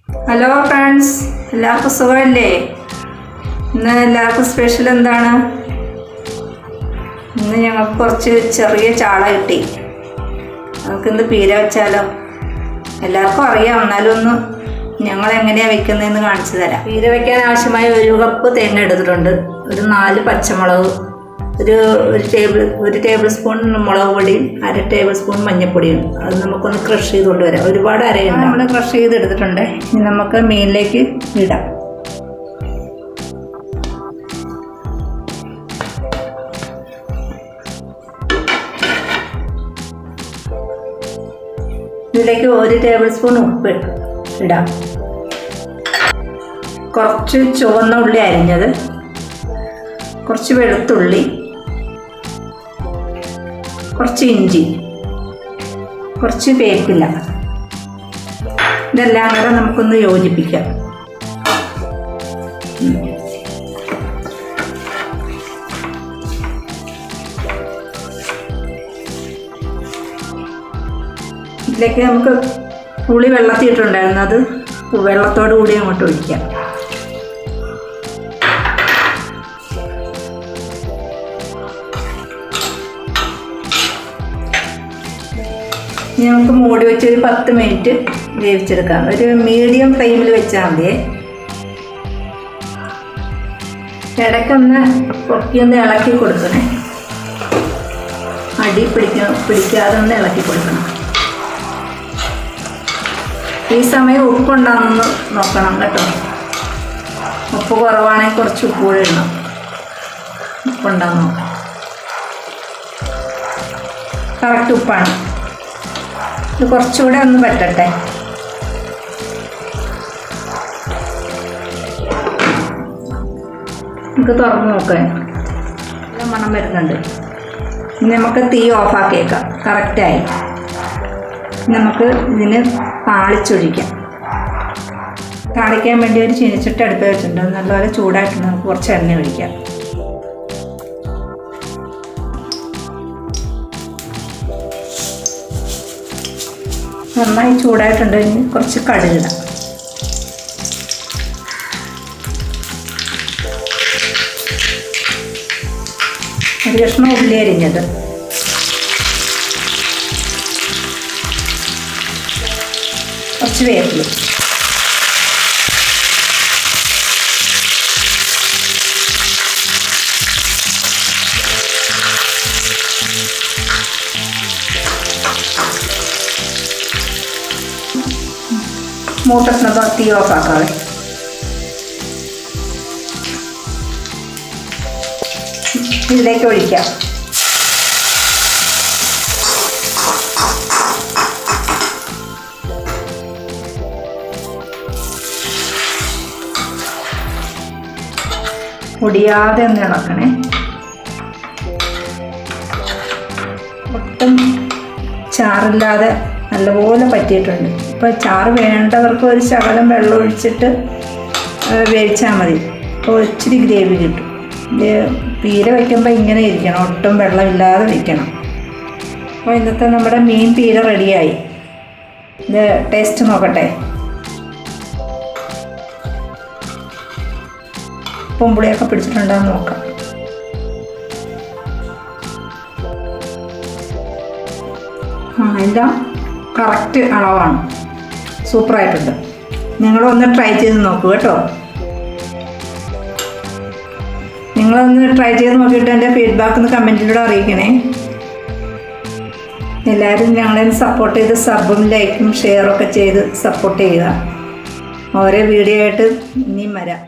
Hello friends, എല്ലാവർക്കും സുഖമല്ലേ? ഇന്ന് എല്ലാവർക്കും സ്പെഷ്യൽ എന്താണ്? ഇന്ന് ഞങ്ങൾക്ക് കുറച്ച് ചെറിയ ചാള കിട്ടി. നമുക്കിന്ന് പീര വെച്ചാലോ? എല്ലാവർക്കും അറിയാം, എന്നാലും ഒന്ന് ഞങ്ങൾ എങ്ങനെയാണ് വെക്കുന്നതെന്ന് കാണിച്ചു തരാം. പീര വയ്ക്കാൻ ആവശ്യമായ 1 കപ്പ് തേങ്ങ എടുത്തിട്ടുണ്ട്, ഒരു 4 പച്ചമുളക്, ഒരു ടേബിൾ സ്പൂൺ മുളക് പൊടിയും 1/2 ടേബിൾ സ്പൂൺ മഞ്ഞൾപ്പൊടിയും. അത് നമുക്കൊന്ന് ക്രഷ് ചെയ്ത് കൊണ്ടുവരാം. ഒരുപാട് അരയുണ്ട്, നമ്മൾ ക്രഷ് ചെയ്തെടുത്തിട്ടുണ്ട്. ഇനി നമുക്ക് മീനിലേക്ക് ഇടാം. ഇതിലേക്ക് 1 ടേബിൾ സ്പൂൺ ഉപ്പ് ഇടാം. കുറച്ച് ചുവന്ന ഉള്ളി അരിഞ്ഞത്, കുറച്ച് വെളുത്തുള്ളി, കുറച്ച് ഇഞ്ചി, കുറച്ച് വേപ്പില, ഇതെല്ലാം കൂടെ നമുക്കൊന്ന് യോജിപ്പിക്കാം. ഇതിലേക്ക് നമുക്ക് പുളി വെള്ളത്തിയിട്ടുണ്ടായിരുന്നു, അത് വെള്ളത്തോടു കൂടി അങ്ങോട്ട് ഒഴിക്കാം. ഇനി നമുക്ക് മൂടി വെച്ച് ഒരു 10 മിനിറ്റ് വേവിച്ചെടുക്കാം. ഒരു മീഡിയം ഫ്ലെയിമിൽ വെച്ചാൽ മതിയേ. ഇടയ്ക്കൊന്ന് പൊക്കിയൊന്ന് ഇളക്കി കൊടുക്കണേ, അടി പിടിക്കാതെ ഒന്ന് ഇളക്കി കൊടുക്കണം. ഈ സമയം ഉപ്പുണ്ടാകുമെന്ന് നോക്കണം കേട്ടോ. ഉപ്പ് കുറവാണെങ്കിൽ കുറച്ച് ഉപ്പ് കൂടി ഇടണം. ഉപ്പുണ്ടാകുന്ന നോക്കാം. കറക്റ്റ് ഉപ്പാണ്. ഇത് കുറച്ചുകൂടെ ഒന്ന് പറ്റട്ടെ. നമുക്ക് തുറന്ന് നോക്കാം. നല്ല മണം വരുന്നുണ്ട്. ഇനി നമുക്ക് തീ ഓഫാക്കിയേക്കാം. കറക്റ്റായി. നമുക്ക് ഇതിന് താളിച്ചൊഴിക്കാം. താളിക്കാൻ വേണ്ടി ഒരു ചീനിച്ചട്ടി അടുപ്പ് വെച്ചിട്ടുണ്ട്. നല്ലപോലെ ചൂടായിട്ടുണ്ട്. നമുക്ക് കുറച്ച് എണ്ണ ഒഴിക്കാം. നന്നായി ചൂടായിട്ടുണ്ട്. ഇനി കുറച്ച് കടുകിടാം. ഒരു കഷ്ണം ഉള്ളി അരിഞ്ഞത്, കുറച്ച് വേപ്പില, മൂട്ടത്തിന് തീ ഓഫാക്കാതെ. ഇതിലേക്ക് ഒഴിക്കാം. പൊടിയാതെ ഒന്ന് ഇളക്കണേ. ഒട്ടും ചാറില്ലാതെ നല്ലപോലെ പറ്റിയിട്ടുണ്ട്. ഇപ്പോൾ ചാറ് വേണ്ടവർക്ക് ഒരു ശകലം വെള്ളം ഒഴിച്ചിട്ട് വേവിച്ചാൽ മതി. അപ്പോൾ ഇച്ചിരി ഗ്രേവി കിട്ടും. പീര വയ്ക്കുമ്പോൾ ഇങ്ങനെ ഇരിക്കണം, ഒട്ടും വെള്ളമില്ലാതെ വയ്ക്കണം. അപ്പോൾ ഇന്നത്തെ നമ്മുടെ മീൻ പീര റെഡിയായി. ഇത് ടേസ്റ്റ് നോക്കട്ടെ. ഉപ്പും പുളിയൊക്കെ പിടിച്ചിട്ടുണ്ടാകുന്ന നോക്കാം. എല്ലാം കറക്റ്റ് അളവാണ്. സൂപ്പറായിട്ടുണ്ട്. നിങ്ങളൊന്ന് ട്രൈ ചെയ്ത് നോക്കൂ കേട്ടോ. നിങ്ങളൊന്ന് ട്രൈ ചെയ്ത് നോക്കിയിട്ട് എൻ്റെ ഫീഡ്ബാക്ക് ഒന്ന് കമൻറ്റിലൂടെ അറിയിക്കണേ. എല്ലാവരും ഞങ്ങളെ സപ്പോർട്ട് ചെയ്ത് സബും ലൈക്കും ഷെയറൊക്കെ ചെയ്ത് സപ്പോർട്ട് ചെയ്യുക. ഓരോ വീഡിയോ ആയിട്ട് ഇനിയും വരാം.